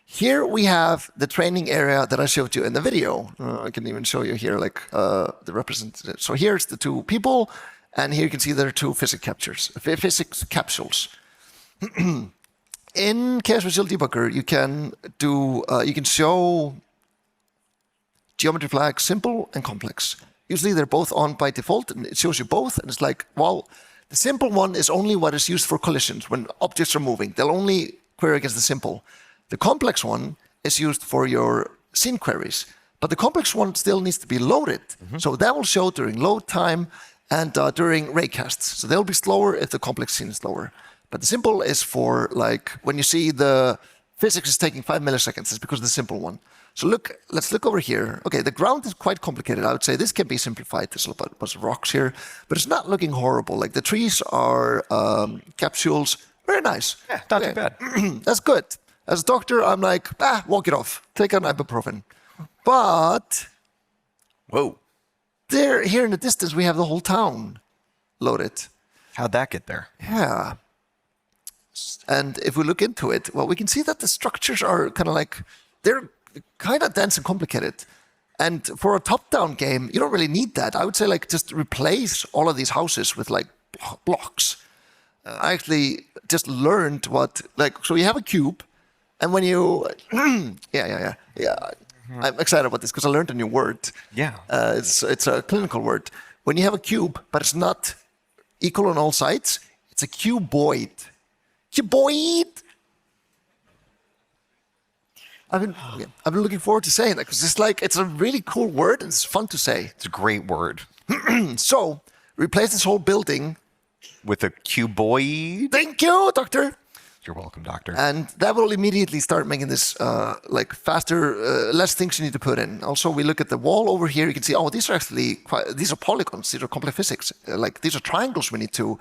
Here we have the training area that I showed you in the video. I can even show you here, like the representative. So here's the 2 people, and here you can see there are 2 physics capsules. In Chaos Visual Debugger, you can show geometry flags, simple and complex. Usually they're both on by default, and it shows you both. And it's like, well, the simple one is only what is used for collisions when objects are moving. They'll only query against the simple. The complex one is used for your scene queries. but the complex one still needs to be loaded. So that will show during load time and during raycasts. So they'll be slower if the complex scene is slower. But the simple is for like when you see the physics is taking 5 milliseconds, it's because of the simple one. So let's look over here. Okay, the ground is quite complicated. I would say this can be simplified. There's a bunch of rocks here, but it's not looking horrible. Like the trees are capsules. Very nice. Yeah, not too bad. That's good. As a doctor, I'm like, walk it off. Take an ibuprofen. But Whoa. there, here in the distance, we have the whole town loaded. How'd that get there? Yeah. And if we look into it, well, we can see that the structures are kind of like, they're kind of dense and complicated. And for a top-down game, you don't really need that. I would say like just replace all of these houses with like blocks. I actually just learned so you have a cube, and when you, yeah. I'm excited about this because I learned a new word. Yeah. It's a clinical word. When you have a cube, but it's not equal on all sides, it's a cuboid. Cuboid. I've been looking forward to saying that because it's a really cool word and it's fun to say. It's a great word. So replace this whole building With a cuboid. Thank you, doctor. You're welcome, doctor. And that will immediately start making this faster, less things you need to put in. Also, we look at the wall over here. You can see, these are actually these are polygons. These are complex physics. These are triangles we need to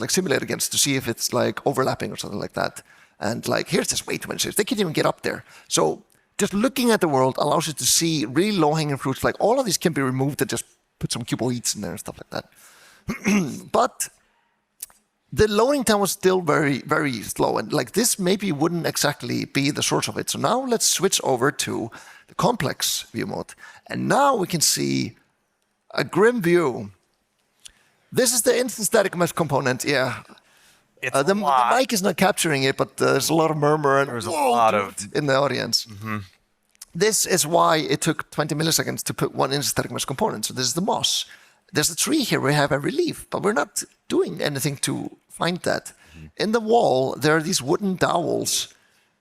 simulate against to see if it's like overlapping or something like that. And like, here's just way too many shapes. They can't even get up there. So just looking at the world allows you to see really low-hanging fruits. Like all of these can be removed and just put some cuboids in there and stuff like that. But the loading time was still very, very slow. And like this maybe wouldn't exactly be the source of it. So now let's switch over to the complex view mode. And now we can see a grim view. This is the instant static mesh component. Yeah. The mic is not capturing it, but there's a lot of murmur and there's a lot of in the audience. Mm-hmm. This is why it took 20 milliseconds to put one instant static mesh component. So this is the moss. There's a tree here. We have a relief, but we're not doing anything to find that. Mm-hmm. In the wall, there are these wooden dowels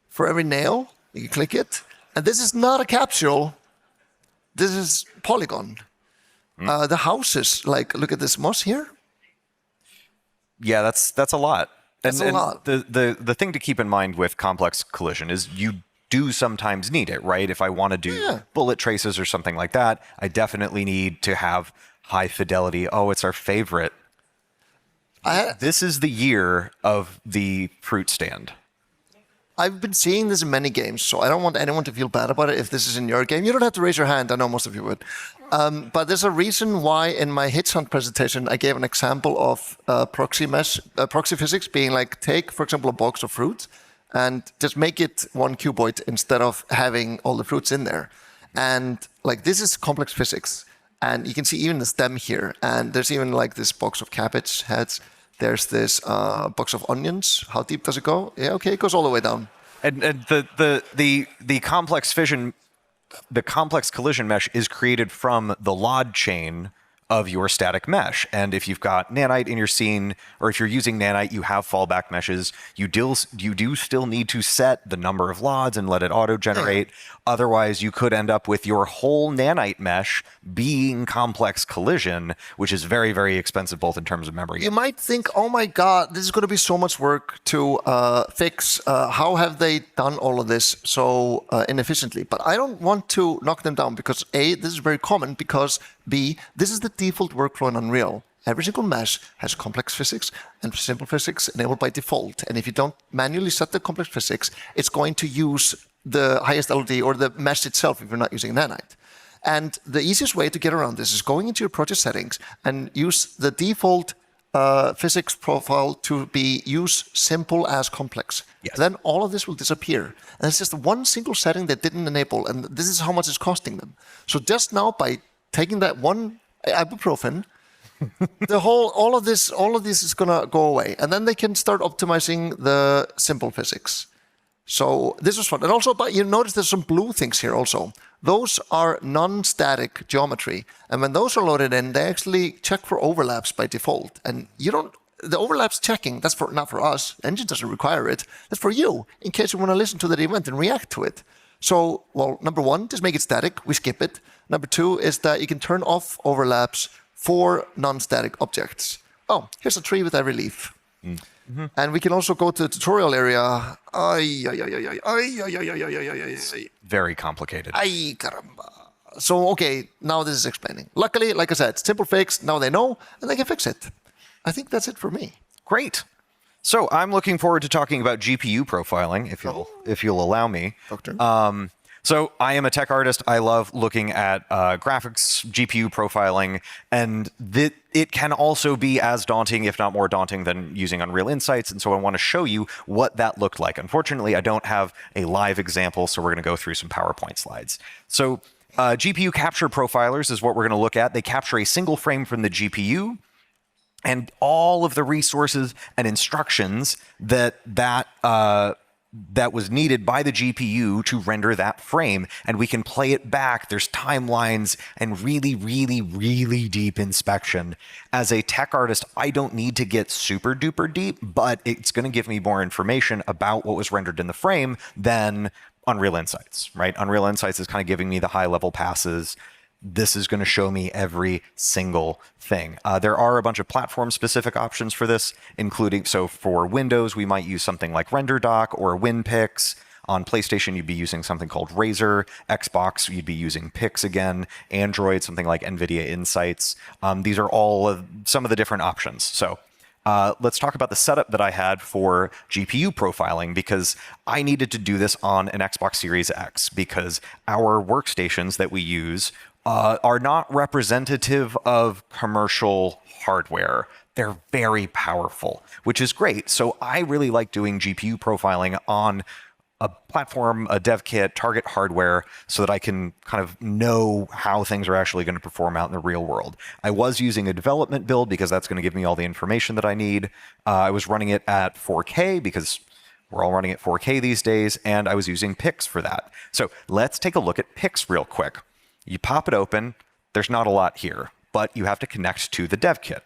for every nail. You can click it. And this is not a capsule. This is polygon. Mm. The houses, look at this moss here. Yeah, that's a lot. That's a lot. The thing to keep in mind with complex collision is you do sometimes need it, right? If I want to do bullet traces or something like that, I definitely need to have high fidelity. Oh, it's our favorite. This is the year of the fruit stand. I've been seeing this in many games, so I don't want anyone to feel bad about it if this is in your game. You don't have to raise your hand. I know most of you would. But there's a reason why in my Hitch Hunt presentation, I gave an example of proxy physics being like, take, for example, a box of fruit and just make it one cuboid instead of having all the fruits in there. And like, this is complex physics. And you can see even the stem here. And there's even like this box of cabbage heads. There's this box of onions. How deep does it go? Yeah, okay, it goes all the way down. And the complex fission, the complex collision mesh is created from the LOD chain of your static mesh. And if you've got nanite in your scene, or if you're using nanite, you have fallback meshes. You do still need to set the number of LODs and let it auto-generate. Otherwise, you could end up with your whole nanite mesh being complex collision, which is very, very expensive, both in terms of memory. You might think, oh my God, this is going to be so much work to fix. How have they done all of this so inefficiently? But I don't want to knock them down because A, this is very common, because B, this is the default workflow in Unreal. Every single mesh has complex physics and simple physics enabled by default. And if you don't manually set the complex physics, it's going to use the highest LD or the mesh itself if you're not using nanite. And the easiest way to get around this is going into your project settings and use the default physics profile to be use simple as complex. Yes. Then all of this will disappear. And it's just one single setting that didn't enable, and this is how much it's costing them. So just now by taking that one ibuprofen, all of this is gonna go away, and then they can start optimizing the simple physics. So this was fun, and also, but you notice there's some blue things here also. Those are non-static geometry, and when those are loaded in, they actually check for overlaps by default. And you don't. The overlaps checking, that's not for us. Engine doesn't require it. That's for you, in case you want to listen to that event and react to it. So, well, number one, just make it static. We skip it. Number two is that you can turn off overlaps for non-static objects. Oh, here's a tree with every leaf. And we can also go to the tutorial area. Very complicated. Ay, caramba. So, okay, now this is explaining. Luckily, like I said, simple fix. Now they know, and they can fix it. I think that's it for me. Great. So I'm looking forward to talking about GPU profiling, if you'll allow me. Doctor. So I am a tech artist. I love looking at graphics, GPU profiling, and it can also be as daunting, if not more daunting, than using Unreal Insights. And so I want to show you what that looked like. Unfortunately, I don't have a live example, so we're going to go through some PowerPoint slides. So GPU capture profilers is what we're going to look at. They capture a single frame from the GPU and all of the resources and instructions that was needed by the GPU to render that frame, and we can play it back. There's timelines and really, really, really deep inspection. As a tech artist, I don't need to get super duper deep, but it's going to give me more information about what was rendered in the frame than Unreal Insights, right? Unreal Insights is kind of giving me the high level passes. This is going to show me every single thing. There are a bunch of platform-specific options for this, including, so for Windows, we might use something like RenderDoc or WinPix. On PlayStation, you'd be using something called Razor. Xbox, you'd be using Pix again. Android, something like NVIDIA Insights. These are all some of the different options. So let's talk about the setup that I had for GPU profiling, because I needed to do this on an Xbox Series X because our workstations that we use are not representative of commercial hardware. They're very powerful, which is great. So I really like doing GPU profiling on a platform, a dev kit, target hardware, so that I can kind of know how things are actually going to perform out in the real world. I was using a development build because that's going to give me all the information that I need. I was running it at 4K because we're all running at 4K these days, and I was using Pix for that. So let's take a look at Pix real quick. You pop it open, there's not a lot here, but you have to connect to the dev kit.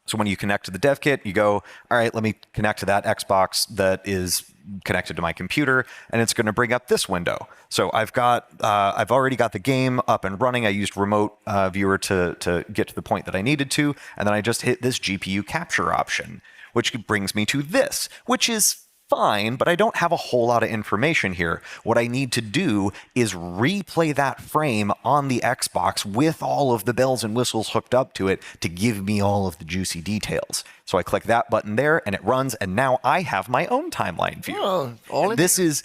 So when you connect to the dev kit, you go, all right, let me connect to that Xbox that is connected to my computer, and it's going to bring up this window. So I've already got the game up and running. I used remote viewer to get to the point that I needed to, and then I just hit this GPU capture option, which brings me to this, which is fine, but I don't have a whole lot of information here. What I need to do is replay that frame on the Xbox with all of the bells and whistles hooked up to it to give me all of the juicy details. So I click that button there and it runs, and now I have my own timeline view. Oh, this is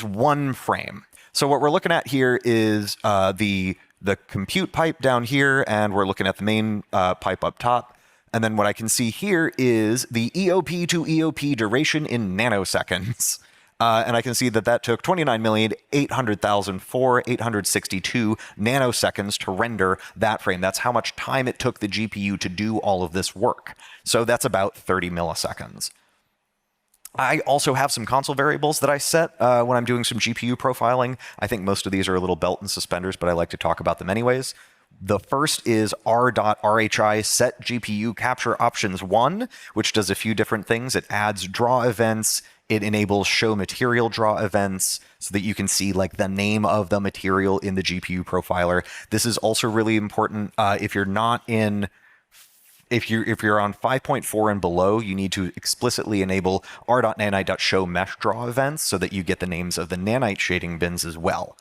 one frame. So what we're looking at here is the compute pipe down here, and we're looking at the main pipe up top. And then what I can see here is the EOP to EOP duration in nanoseconds. And I can see that took 29,800,862 nanoseconds to render that frame. That's how much time it took the GPU to do all of this work. So that's about 30 milliseconds. I also have some console variables that I set when I'm doing some GPU profiling. I think most of these are a little belt and suspenders, but I like to talk about them anyways. The first is r.rhi set GPU capture options 1, which does a few different things. It adds draw events. It enables show material draw events so that you can see like the name of the material in the GPU profiler. This is also really important if you're on 5.4 and below, you need to explicitly enable r.nanite.show mesh draw events so that you get the names of the nanite shading bins as well.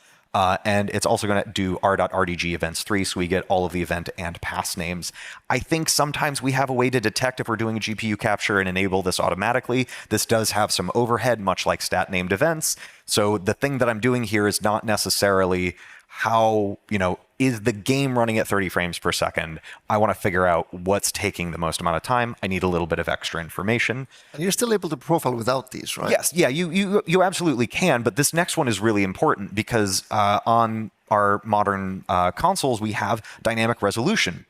And it's also going to do r.rdg events 3, so we get all of the event and pass names. I think sometimes we have a way to detect if we're doing a GPU capture and enable this automatically. This does have some overhead, much like stat named events. So the thing that I'm doing here is not necessarily how, is the game running at 30 frames per second? I want to figure out what's taking the most amount of time. I need a little bit of extra information. And you're still able to profile without these, right? Yes, yeah, you absolutely can, but this next one is really important because on our modern consoles, we have dynamic resolution.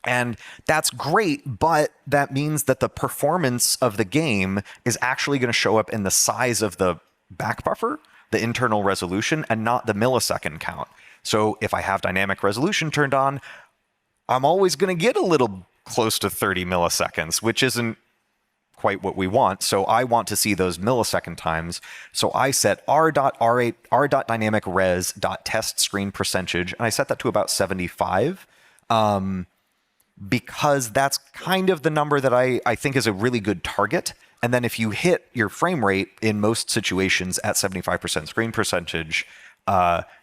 And that's great, but that means that the performance of the game is actually going to show up in the size of the back buffer, the internal resolution, and not the millisecond count. So if I have dynamic resolution turned on, I'm always going to get a little close to 30 milliseconds, which isn't quite what we want. So I want to see those millisecond times. So I set r.dynamic res.test screen percentage, and I set that to about 75. Because that's kind of the number that I think is a really good target. And then if you hit your frame rate in most situations at 75% screen percentage,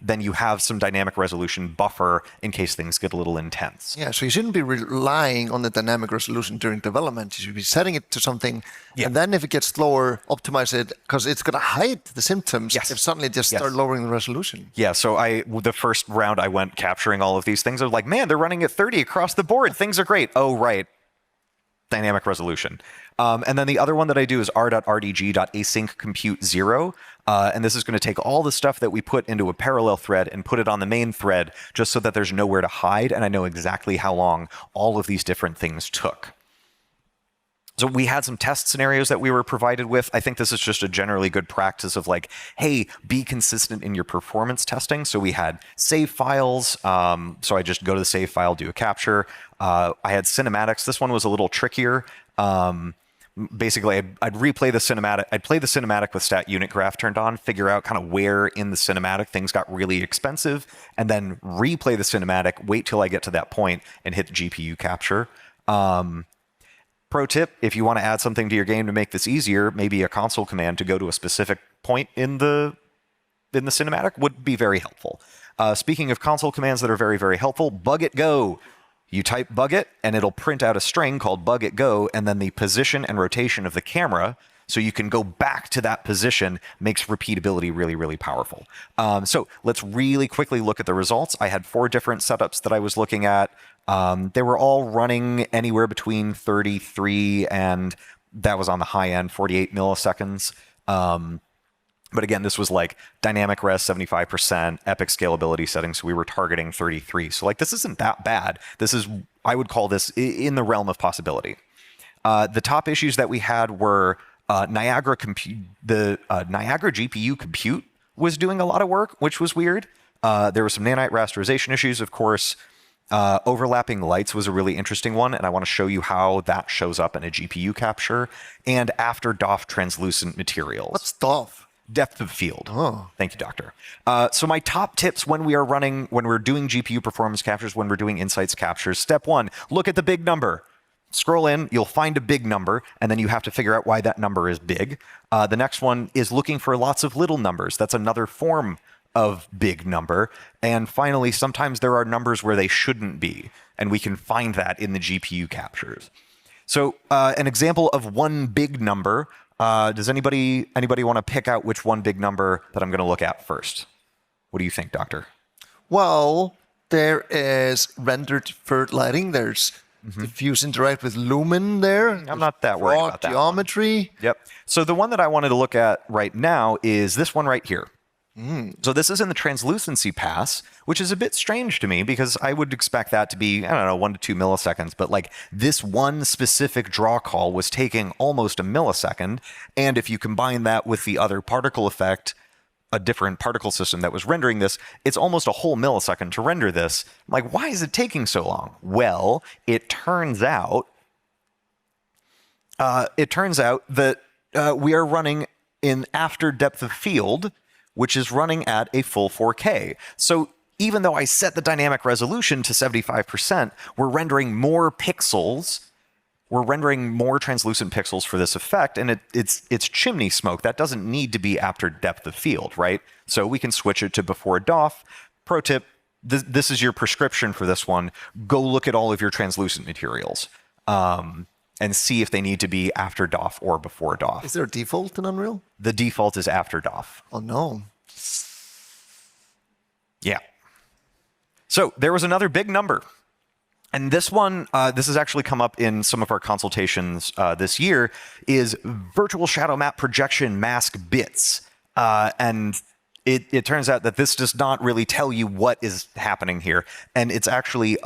then you have some dynamic resolution buffer in case things get a little intense. Yeah, so you shouldn't be relying on the dynamic resolution during development. You should be setting it to something, and then if it gets slower, optimize it, because it's going to hide the symptoms if suddenly just start lowering the resolution. Yeah, so the first round I went capturing all of these things. I was like, man, they're running at 30 across the board. Things are great. Oh, right. Dynamic resolution. And then the other one that I do is r.rdg.async compute 0. And this is going to take all the stuff that we put into a parallel thread and put it on the main thread just so that there's nowhere to hide. And I know exactly how long all of these different things took. So we had some test scenarios that we were provided with. I think this is just a generally good practice of like, hey, be consistent in your performance testing. So we had save files. So I just go to the save file, do a capture. I had cinematics. This one was a little trickier. Basically, I'd replay the cinematic. I'd play the cinematic with stat unit graph turned on, figure out kind of where in the cinematic things got really expensive, and then replay the cinematic, wait till I get to that point, and hit the GPU capture. Pro tip, if you want to add something to your game to make this easier, maybe a console command to go to a specific point in the cinematic would be very helpful. Speaking of console commands that are very, very helpful, bug it go. You type bug it, and it'll print out a string called bug it go, and then the position and rotation of the camera, so you can go back to that position, makes repeatability really, really powerful. So let's really quickly look at the results. I had 4 different setups that I was looking at. They were all running anywhere between 33 and, that was on the high end, 48 milliseconds. But again, this was like dynamic res 75%, epic scalability settings. So we were targeting 33. So like, this isn't that bad. This is, I would call this in the realm of possibility. The top issues that we had were Niagara GPU compute was doing a lot of work, which was weird. There were some nanite rasterization issues, of course. Overlapping lights was a really interesting one, and I want to show you how that shows up in a GPU capture. And after DOF translucent materials. What's DOF? Depth of field. Oh. Thank you, Doctor. So my top tips when we're doing GPU performance captures, when we're doing insights captures. Step 1, look at the big number. Scroll in, you'll find a big number, and then you have to figure out why that number is big. The next one is looking for lots of little numbers. That's another form of big number. And finally, sometimes there are numbers where they shouldn't be, and we can find that in the GPU captures. So an example of one big number. Does anybody want to pick out which one big number that I'm going to look at first? What do you think, Doctor? Well, there is rendered third lighting. There's diffuse interact with lumen there. I'm not that worried about that geometry. Yep. So the one that I wanted to look at right now is this one right here. So this is in the translucency pass, which is a bit strange to me because I would expect that to be, I don't know, 1 to 2 milliseconds. But like this one specific draw call was taking almost a millisecond. And if you combine that with the other particle effect, a different particle system that was rendering this, it's almost a whole millisecond to render this. I'm like, why is it taking so long? Well, it turns out that we are running in after depth of field, which is running at a full 4K. So even though I set the dynamic resolution to 75%, we're rendering more pixels. We're rendering more translucent pixels for this effect, and it's chimney smoke. That doesn't need to be after depth of field, right? So we can switch it to before DOF. Pro tip, this is your prescription for this one. Go look at all of your translucent materials and see if they need to be after DOF or before DOF. Is there a default in Unreal? The default is after DOF. Oh, no. Yeah. So there was another big number. And this one, this has actually come up in some of our consultations this year, is virtual shadow map projection mask bits. And it turns out that this does not really tell you what is happening here. And it's actually,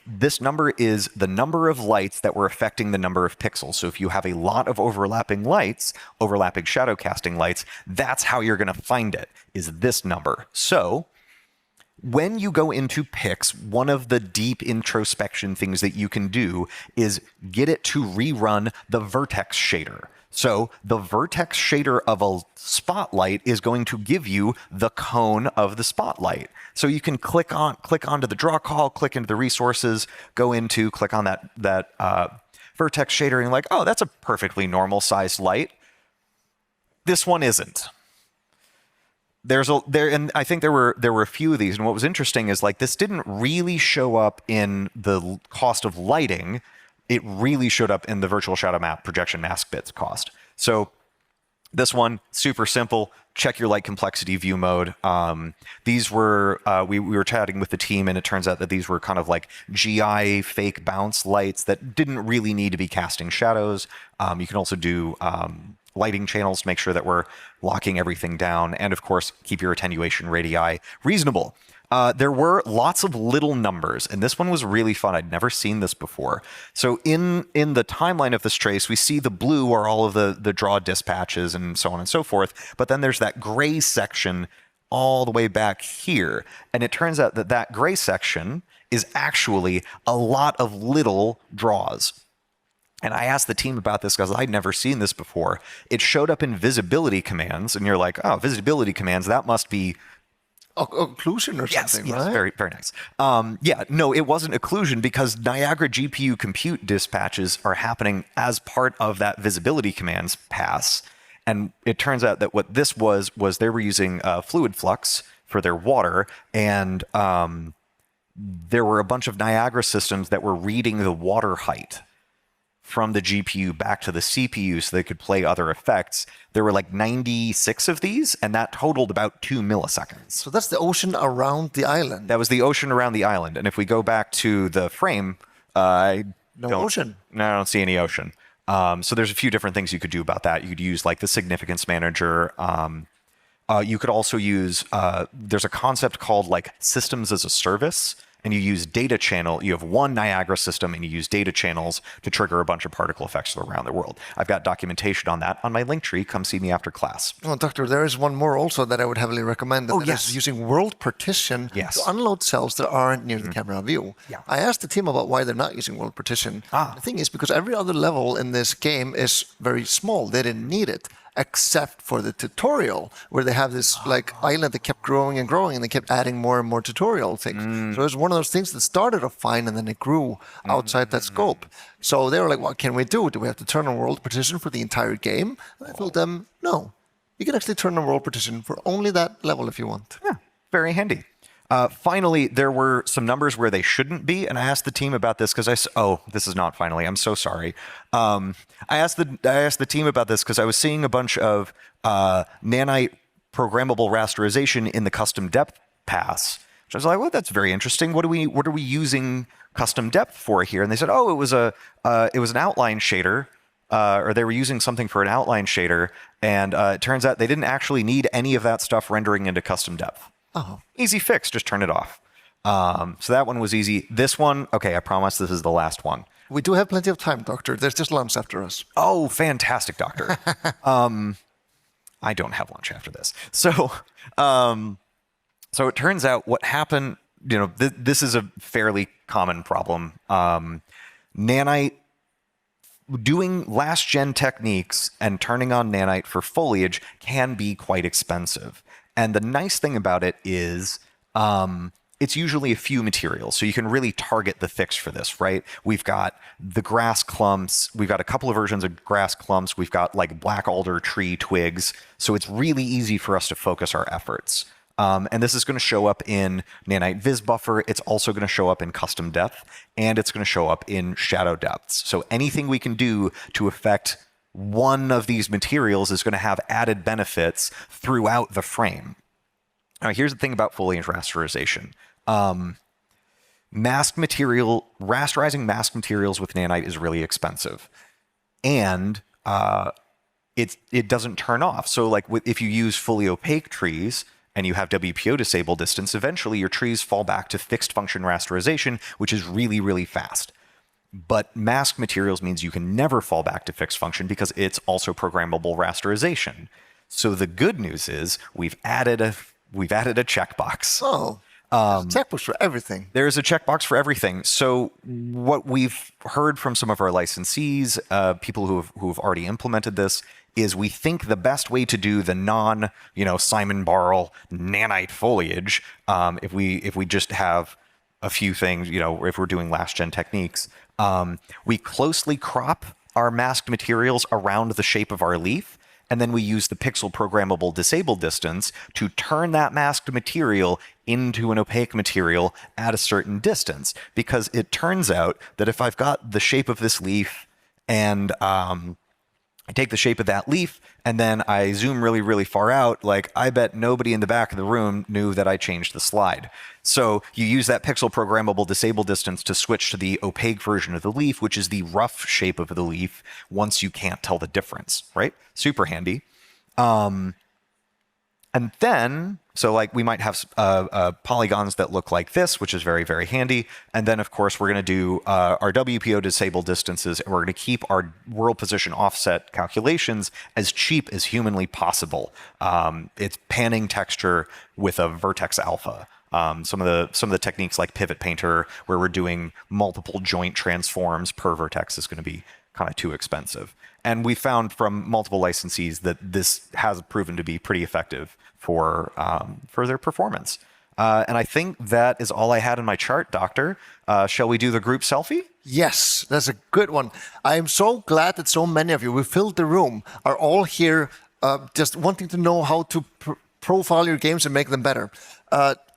this number is the number of lights that were affecting the number of pixels. So if you have a lot of overlapping lights, overlapping shadow casting lights, that's how you're going to find it, is this number. So when you go into Pix, one of the deep introspection things that you can do is get it to rerun the vertex shader. So the vertex shader of a spotlight is going to give you the cone of the spotlight. So you can click onto the draw call, click into the resources, click on that vertex shader, and you're like, oh, that's a perfectly normal sized light. This one isn't. And I think there were a few of these, and what was interesting is like this didn't really show up in the cost of lighting. It really showed up in the virtual shadow map projection mask bits cost. So this one, super simple. Check your light complexity view mode. These were we were chatting with the team, and it turns out that these were kind of like GI fake bounce lights that didn't really need to be casting shadows. You can also do lighting channels to make sure that we're locking everything down, and of course keep your attenuation radii reasonable. There were lots of little numbers, and this one was really fun. I'd never seen this before. So in the timeline of this trace, we see the blue are all of the draw dispatches and so on and so forth, but then there's that gray section all the way back here, and it turns out that gray section is actually a lot of little draws. And I asked the team about this because I'd never seen this before. It showed up in visibility commands, and you're like, oh, visibility commands, that must be occlusion or something, right? Yes, very, very nice. No, it wasn't occlusion because Niagara GPU compute dispatches are happening as part of that visibility commands pass. And it turns out that what this was they were using fluid flux for their water, and there were a bunch of Niagara systems that were reading the water height from the GPU back to the CPU so they could play other effects. There were like 96 of these, and that totaled about 2 milliseconds. So that's the ocean around the island. That was the ocean around the island. And if we go back to the frame, No, I don't see any ocean. So there's a few different things you could do about that. You could use like the significance manager. You could also use, there's a concept called like systems as a service. And you use data channel, you have one Niagara system and you use data channels to trigger a bunch of particle effects around the world. I've got documentation on that on my link tree. Come see me after class. Oh, Doctor, there is one more also that I would heavily recommend. Oh, that yes. is using world partition to unload cells that aren't near the camera view. Yeah. I asked the team about why they're not using world partition. The thing is because every other level in this game is very small. They didn't need it, except for the tutorial where they have this like island that kept growing and growing, and they kept adding more and more tutorial things. So it was one of those things that started off fine and then it grew outside that scope. So they were like, what can we do? Do we have to turn on world partition for the entire game? And I told them, no. You can actually turn on world partition for only that level if you want. Yeah, very handy. Finally, there were some numbers where they shouldn't be, and I asked the team about this because this is not finally. I'm so sorry. I asked the team about this because I was seeing a bunch of nanite programmable rasterization in the custom depth pass. So I was like, well, that's very interesting. What are we using custom depth for here? And they said, oh, it was an outline shader. Or they were using something for an outline shader, and it turns out they didn't actually need any of that stuff rendering into custom depth. Oh. Easy fix, just turn it off. So that one was easy. This one, okay, I promise this is the last one. We do have plenty of time, Doctor. There's just lunch after us. Oh, fantastic, Doctor. I don't have lunch after this. So it turns out what happened, this is a fairly common problem. Nanite, doing last gen techniques and turning on nanite for foliage can be quite expensive. And the nice thing about it is it's usually a few materials. So you can really target the fix for this, right? We've got the grass clumps. We've got a couple of versions of grass clumps. We've got like black alder tree twigs. So it's really easy for us to focus our efforts. And this is going to show up in Nanite Viz Buffer. It's also going to show up in custom depth, and it's going to show up in shadow depths. So anything we can do to affect one of these materials is going to have added benefits throughout the frame. Now, here's the thing about foliage rasterization. Rasterizing masked materials with nanite is really expensive, and it doesn't turn off. So like if you use fully opaque trees and you have WPO disable distance, eventually your trees fall back to fixed function rasterization, which is really, really fast. But masked materials means you can never fall back to fixed function because it's also programmable rasterization. So the good news is we've added a checkbox. Oh. Checkbox for everything. There's a checkbox for everything. So what we've heard from some of our licensees, people who have already implemented this, is we think the best way to do the Simon Barrel nanite foliage, if we just have a few things, if we're doing last gen techniques, we closely crop our masked materials around the shape of our leaf. And then we use the pixel programmable disable distance to turn that masked material into an opaque material at a certain distance. Because it turns out that if I've got the shape of this leaf and I take the shape of that leaf and then I zoom really, really far out, I bet nobody in the back of the room knew that I changed the slide. So you use that pixel programmable disable distance to switch to the opaque version of the leaf, which is the rough shape of the leaf once you can't tell the difference, right? Super handy. And then, so we might have polygons that look like this, which is very, very handy. And then, of course, we're going to do our WPO disable distances, and we're going to keep our world position offset calculations as cheap as humanly possible. It's panning texture with a vertex alpha. Some of the techniques like Pivot Painter, where we're doing multiple joint transforms per vertex, is going to be kind of too expensive. And we found from multiple licensees that this has proven to be pretty effective for their performance. And I think that is all I had in my chart, Doctor. Shall we do the group selfie? Yes, that's a good one. I am so glad that so many of you, we filled the room, are all here just wanting to know how to profile your games and make them better.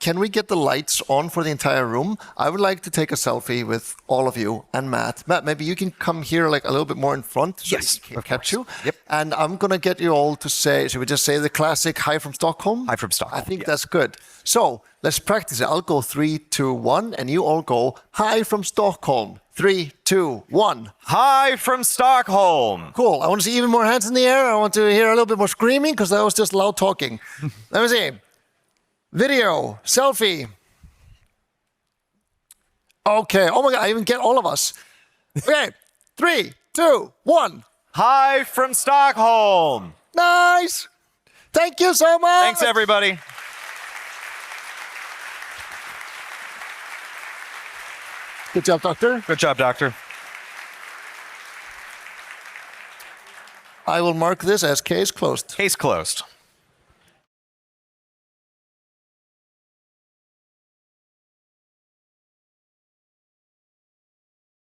Can we get the lights on for the entire room? I would like to take a selfie with all of you and Matt. Matt, maybe you can come here a little bit more in front. So yes, I can catch you. Yep. And I'm going to get you all to say, should we just say the classic hi from Stockholm? Hi from Stockholm. I think that's good. So let's practice it. I'll go 3, 2, 1, and you all go hi from Stockholm. 3, 2, 1. Hi from Stockholm. Cool. I want to see even more hands in the air. I want to hear a little bit more screaming because that was just loud talking. Let me see. Video, selfie. Okay. Oh my God, I even get all of us. Okay. 3, 2, 1. Hi from Stockholm. Nice. Thank you so much. Thanks, everybody. Good job, Doctor. Good job, Doctor. I will mark this as case closed. Case closed.